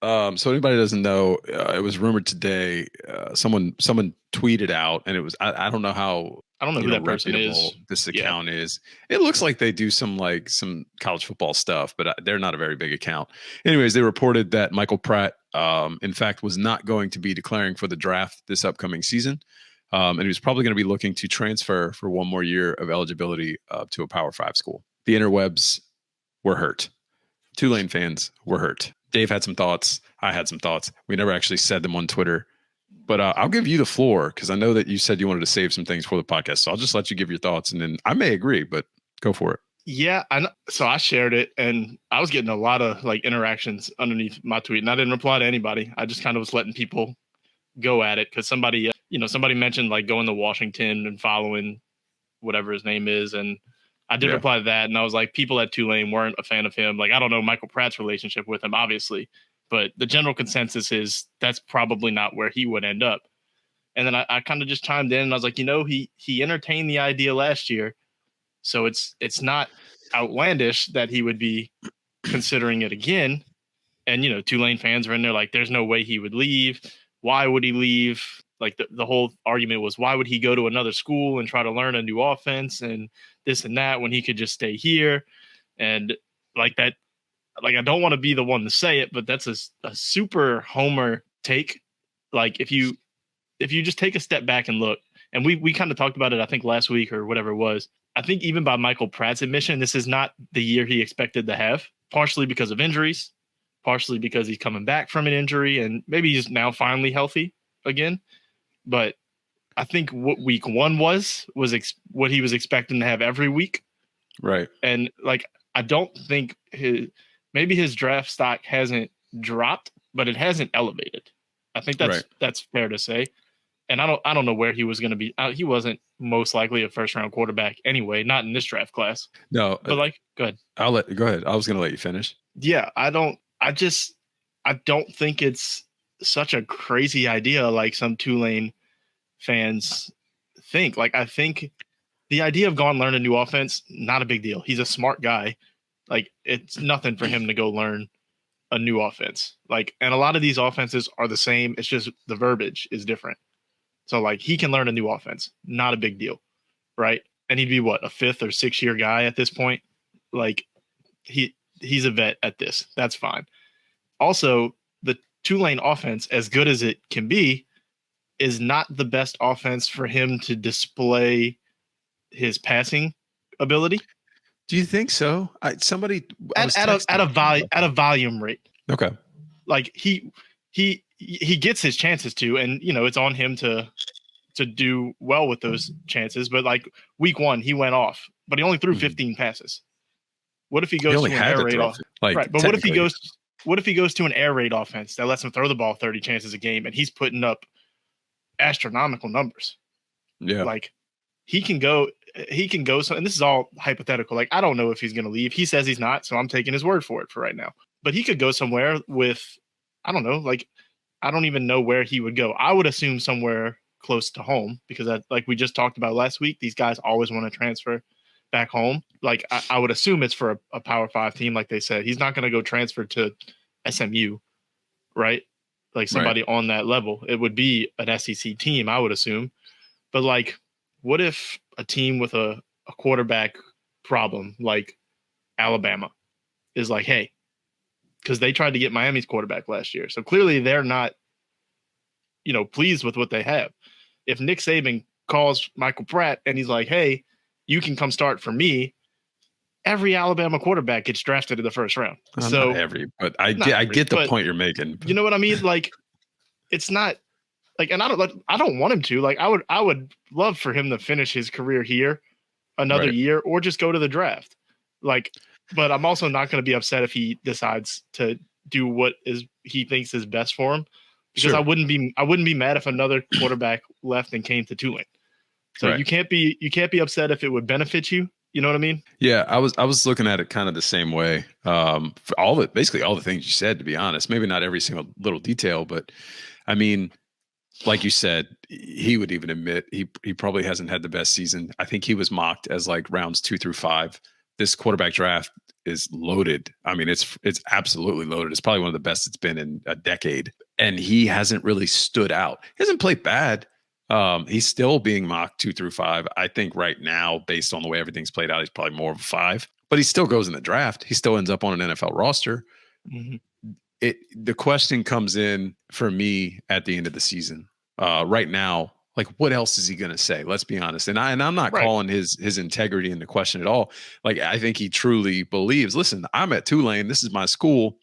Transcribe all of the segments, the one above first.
So anybody doesn't know, it was rumored today. Someone tweeted out, and it was I don't know how I don't know who that person is. reputable this Yeah. account is. It looks like they do some college football stuff, but they're not a very big account. Anyways, they reported that Michael Pratt, in fact, was not going to be declaring for the draft this upcoming season, and he was probably going to be looking to transfer for one more year of eligibility to a Power Five school. The interwebs were hurt. Tulane fans were hurt. Dave had some thoughts. I had some thoughts. We never actually said them on Twitter, but I'll give you the floor because I know that you said you wanted to save some things for the podcast. So I'll just let you give your thoughts, and then I may agree, but go for it. Yeah, so I shared it, and I was getting a lot of like interactions underneath my tweet, and I didn't reply to anybody. I just kind of was letting people go at it because somebody mentioned like going to Washington and following whatever his name is, and I did reply to that, and I was like, people at Tulane weren't a fan of him. Like, I don't know Michael Pratt's relationship with him, obviously, but the general consensus is that's probably not where he would end up. And then I kind of just chimed in, and I was like, he entertained the idea last year, so it's not outlandish that he would be considering it again. And Tulane fans are in there like, there's no way he would leave. Why would he leave? Like the whole argument was, why would he go to another school and try to learn a new offense and this and that when he could just stay here? And like that, like, I don't want to be the one to say it, but that's a super homer take. Like if you just take a step back and look, and we kind of talked about it, I think last week or whatever it was. I think even by Michael Pratt's admission, this is not the year he expected to have, partially because of injuries, partially because he's coming back from an injury and maybe he's now finally healthy again. But I think what week one was what he was expecting to have every week. Right. And like, I don't think maybe his draft stock hasn't dropped, but it hasn't elevated. I think that's fair to say. And I don't know where he was going to be. He wasn't most likely a first round quarterback anyway, not in this draft class. No, but like, go ahead. Go ahead. I was going to let you finish. Yeah, I don't think it's such a crazy idea like some Tulane fans think. Like, I think the idea of going learn a new offense, not a big deal. He's a smart guy. Like, it's nothing for him to go learn a new offense. Like, and a lot of these offenses are the same. It's just the verbiage is different. So like, he can learn a new offense, not a big deal, right? And he'd be what, a 5th or 6th year guy at this point. Like, he's a vet at this. That's fine. Also, the Tulane offense, as good as it can be, is not the best offense for him to display his passing ability. Do you think so? At a volume rate. Okay. Like he gets his chances to, and it's on him to do well with those chances. But like week one, he went off, but he only threw 15 passes. What if he goes to an air raid offense? Right, but what if he goes to an air raid offense that lets him throw the ball 30 chances a game, and he's putting up astronomical numbers? Yeah, like he can go. So, and this is all hypothetical. Like, I don't know if he's going to leave. He says he's not, so I'm taking his word for it for right now. But he could go somewhere with, I don't know, like, I don't even know where he would go. I would assume somewhere close to home because, like we just talked about last week, these guys always want to transfer back home. Like, I would assume it's for a Power 5 team, like they said. He's not going to go transfer to SMU, right? Like somebody on that level. It would be an SEC team, I would assume. But like, what if a team with a quarterback problem like Alabama is like, hey, because they tried to get Miami's quarterback last year. So clearly they're not, pleased with what they have. If Nick Saban calls Michael Pratt and he's like, hey, you can come start for me, every Alabama quarterback gets drafted in the first round. So not every, but I get the point you're making. You know what I mean? Like, it's not like, and I don't want him to. Like, I would love for him to finish his career here another year or just go to the draft. Like, but I'm also not going to be upset if he decides to do what he thinks is best for him, because I wouldn't be mad if another quarterback left and came to Tulane. So you can't be upset if it would benefit you. You know what I mean? Yeah, I was looking at it kind of the same way. For basically all the things you said, to be honest, maybe not every single little detail, but I mean, like you said, he would even admit he probably hasn't had the best season. I think he was mocked as like rounds 2 through 5. This quarterback draft is loaded. I mean, it's absolutely loaded. It's probably one of the best it's been in a decade. And he hasn't really stood out. He hasn't played bad. He's still being mocked 2 through 5. I think right now, based on the way everything's played out, he's probably more of a 5. But he still goes in the draft. He still ends up on an NFL roster. Mm-hmm. The question comes in for me at the end of the season. Right now, like, what else is he going to say? Let's be honest. And I'm not calling his integrity into question at all. Like, I think he truly believes, listen, I'm at Tulane. This is my school.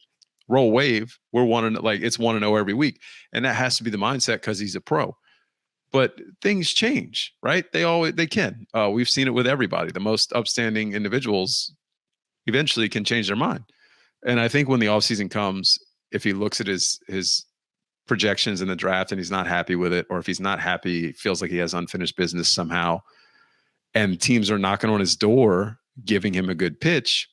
Roll wave. We're it's 1-0 every week. And that has to be the mindset because he's a pro. But things change, right? They can. We've seen it with everybody. The most upstanding individuals eventually can change their mind. And I think when the offseason comes, if he looks at his projections in the draft and he's not happy with it, or if he's not happy, feels like he has unfinished business somehow, and teams are knocking on his door, giving him a good pitch,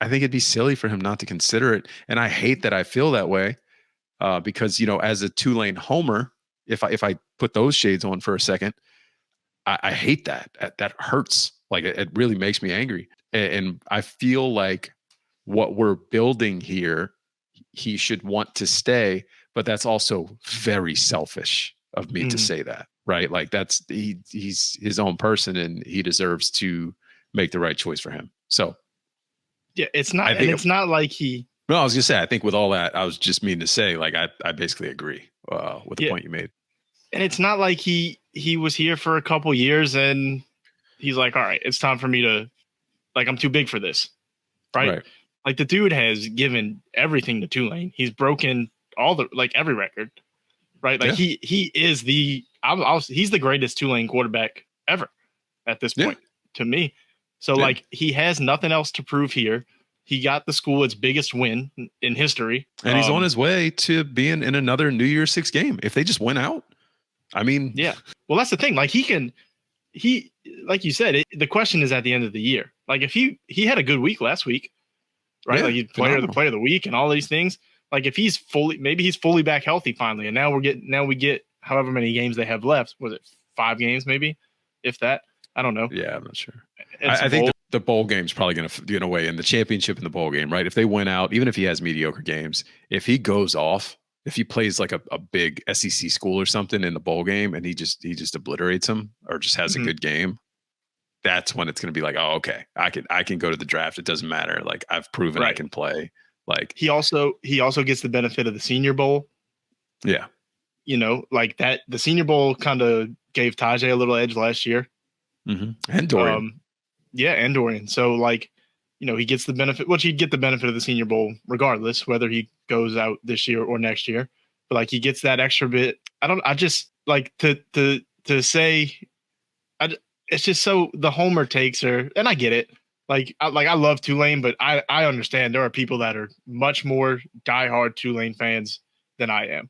I think it'd be silly for him not to consider it. And I hate that I feel that way because, as a Tulane homer, if I put those shades on for a second, I hate that. That hurts. Like, it really makes me angry. And I feel like what we're building here, he should want to stay, but that's also very selfish of me to say that, right? Like, he's his own person and he deserves to make the right choice for him. So yeah, it's not like he. No, I was gonna say, I think with all that, I was just meaning to say, like, I basically agree with the point you made. And it's not like he was here for a couple years and he's like, all right, it's time for me to, like, I'm too big for this, right? Like, the dude has given everything to Tulane. He's broken every record, right? Like, he is he's the greatest Tulane quarterback ever at this point to me. So like, he has nothing else to prove here. He got the school its biggest win in history. And he's on his way to being in another New Year's Six game. If they just went out, I mean, yeah. Well, that's the thing. Like, like you said, the question is at the end of the year. Like, if he had a good week last week, right? Like, he's player of the week and all these things. Like, if he's fully back healthy finally, and now we get however many games they have left. Was it 5 games, maybe, if that? I don't know. Yeah, I'm not sure. I think the bowl game's probably going to weigh in, the championship and the bowl game, right? If they win out, even if he has mediocre games, if he goes off, if he plays like a big SEC school or something in the bowl game and he just obliterates them or just has a good game, that's when it's going to be like, oh, okay, I can go to the draft. It doesn't matter. Like, I've proven I can play. Like, he also gets the benefit of the Senior Bowl. Yeah. Like that, the Senior Bowl kind of gave Tajay a little edge last year. And Dorian. And Dorian. So, like, he gets the benefit, which he'd get the benefit of the Senior Bowl regardless, whether he goes out this year or next year. But, like, he gets that extra bit. I just like to say, it's just so the homer takes are, and I get it. I love Tulane, but I understand there are people that are much more diehard Tulane fans than I am.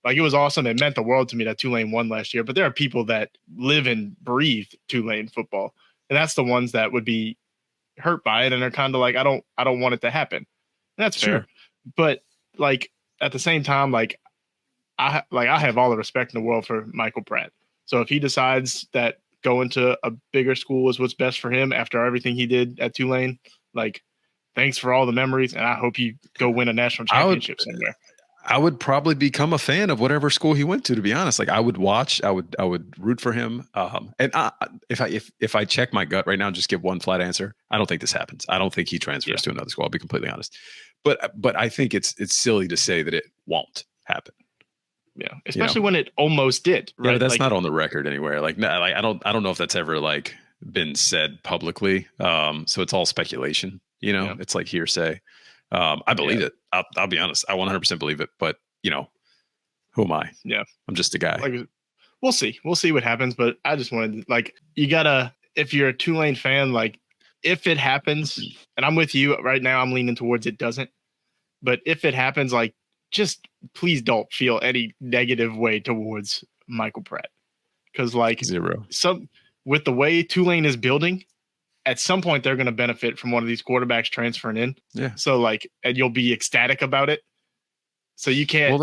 Like, it was awesome. It meant the world to me that Tulane won last year, but there are people that live and breathe Tulane football. And that's the ones that would be hurt by it and are kind of like, I don't want it to happen. And that's fair. Sure. But, like, at the same time, like I have all the respect in the world for Michael Pratt. So if he decides that going to a bigger school is what's best for him after everything he did at Tulane, like, thanks for all the memories, and I hope you go win a national championship somewhere. I would probably become a fan of whatever school he went to be honest. Like, I would watch, I would root for him. And if I check my gut right now and just give one flat answer, I don't think this happens. I don't think he transfers to another school. I'll be completely honest. But I think it's silly to say that it won't happen. Yeah, especially when it almost did. Right? Yeah, that's not on the record anywhere. Like, no, like I don't know if that's ever like been said publicly. So it's all speculation. It's like hearsay. I believe it. I'll be honest. I 100% believe it. But who am I? Yeah, I'm just a guy. Like, we'll see what happens. But I just wanted, like, you gotta, if you're a Tulane fan, like, if it happens, and I'm with you right now, I'm leaning towards it doesn't. But if it happens, like, just please don't feel any negative way towards Michael Pratt, because, like, zero. With the way Tulane is building, at some point they're going to benefit from one of these quarterbacks transferring in. Yeah. So, like, and you'll be ecstatic about it. So you can't,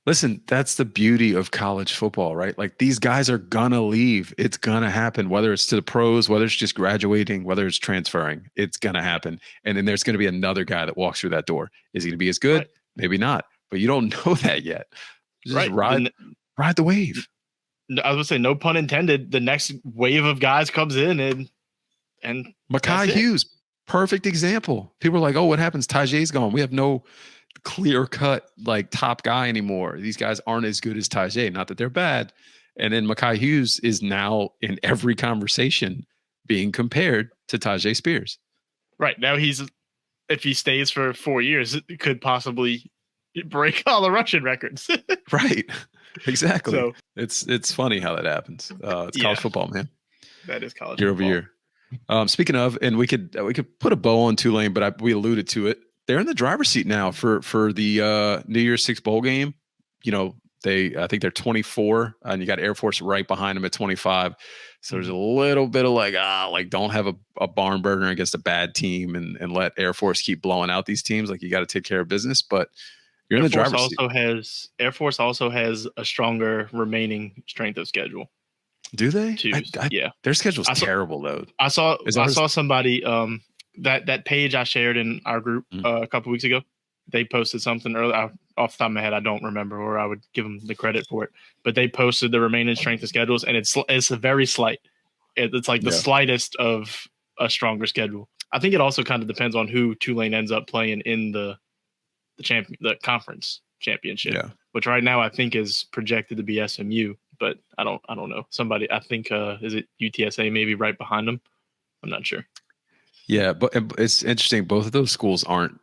Listen, that's the beauty of college football, right? Like these guys are gonna leave. It's gonna happen, whether it's to the pros, whether it's just graduating, whether it's transferring, it's gonna happen. And then there's gonna be another guy that walks through that door. Is he gonna be as good? Right. Maybe not, but you don't know that yet. Just Right. ride the wave. I was gonna say, no pun intended. The next wave of guys comes in, and Mekhi Hughes, perfect example. People are like, "Oh, what happens? Tajay's gone. We have no clear cut like top guy anymore. These guys aren't as good as Tajay. Not that they're bad." And then Mekhi Hughes is now in every conversation being compared to Tajay Spears. Right now, if he stays for 4 years, it could possibly break all the rushing records. Right. Exactly. So, it's funny how that happens. It's college football, man. That is college year football. over year. Speaking of, and we could put a bow on Tulane, but we alluded to it. They're in the driver's seat now for the New Year's Six bowl game. You know, I think they're 24, and you got Air Force right behind them at 25. So there's a little bit of like don't have a barn burner against a bad team and let Air Force keep blowing out these teams. Like you got to take care of business, but you're in the driver's seat. Air Force also has a stronger remaining strength of schedule. Do they? Yeah, their schedule's terrible though. I saw somebody that page I shared in our group a couple weeks ago. They posted something early. Off the top of my head, I don't remember, or I would give them the credit for it. But they posted the remaining strength of schedules, and it's a very slight. It's like the slightest of a stronger schedule. I think it also kind of depends on who Tulane ends up playing in the conference championship, which right now I think is projected to be SMU, but I don't know. Somebody, I think, is it UTSA maybe right behind them? I'm not sure. Yeah, but it's interesting. Both of those schools aren't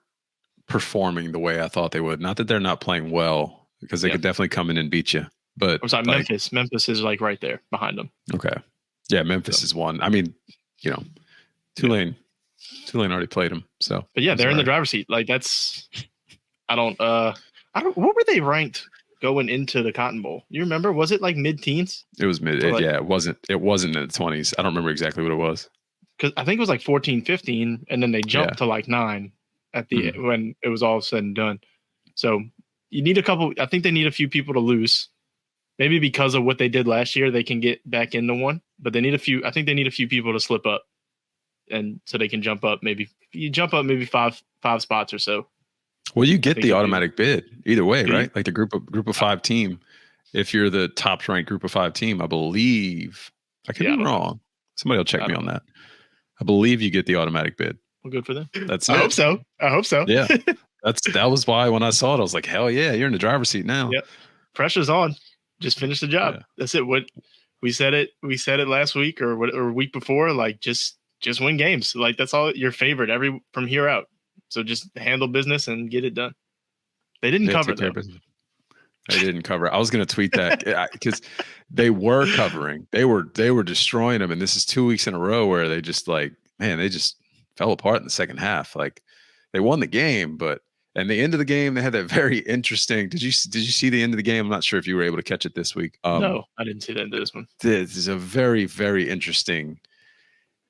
performing the way I thought they would. Not that they're not playing well, because they could definitely come in and beat you. But I'm sorry, Memphis is like right there behind them. Okay, yeah, Memphis is one. I mean, Tulane already played them. So, but yeah, they're in the driver's seat. Like that's. I don't. What were they ranked going into the Cotton Bowl? You remember? Was it like mid-teens? It was mid. It wasn't in the 20s. I don't remember exactly what it was. Because I think it was like 14, 15, and then they jumped to like 9 at the when it was all said and done. So you need a couple. I think they need a few people to lose. Maybe because of what they did last year, they can get back into one. But they need a few. I think they need a few people to slip up, and so they can jump up. Maybe five spots or so. Well, you get the automatic bid either way, right? Like the group of 5 team. If you're the top ranked group of 5 team, I believe. I could be wrong. Somebody will check me on that. I believe you get the automatic bid. Well, good for them. I hope so. Yeah, that was why when I saw it, I was like, hell yeah, you're in the driver's seat now. Yep. Pressure's on. Just finish the job. Yeah. That's it. What we said it last week or week before. Like just win games. Like that's all. Your favorite from here out. So just handle business and get it done. They didn't cover though. They didn't cover. I was going to tweet that because they were covering. They were destroying them, and this is 2 weeks in a row where they just they just fell apart in the second half. Like they won the game, but and the end of the game they had that very interesting. Did you see the end of the game? I'm not sure if you were able to catch it this week. No, I didn't see the end of this one. This is a very, very interesting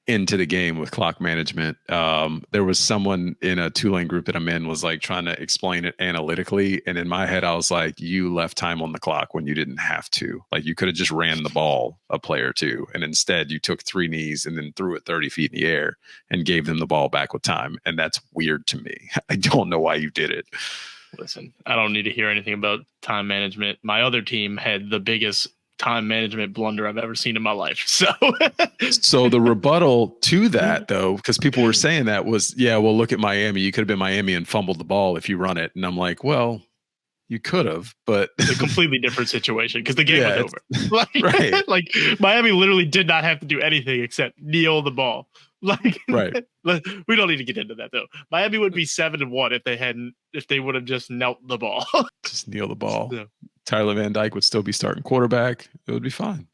into the game with clock management. There was someone in a Tulane group that I'm in was like trying to explain it analytically. And in my head, I was like, you left time on the clock when you didn't have to. Like you could have just ran the ball a play or two. And instead you took 3 knees and then threw it 30 feet in the air and gave them the ball back with time. And that's weird to me. I don't know why you did it. Listen, I don't need to hear anything about time management. My other team had the biggest time management blunder I've ever seen in my life. So the rebuttal to that though, because people were saying that was, well, look at Miami. You could have been Miami and fumbled the ball if you run it. And I'm like, well, you could have, but it's a completely different situation because the game was over. Right. Like Miami literally did not have to do anything except kneel the ball. Like, right. We don't need to get into that though. Miami would be 7-1 if they would have just knelt the ball. Just kneel the ball. Yeah. Tyler Van Dyke would still be starting quarterback. It would be fine.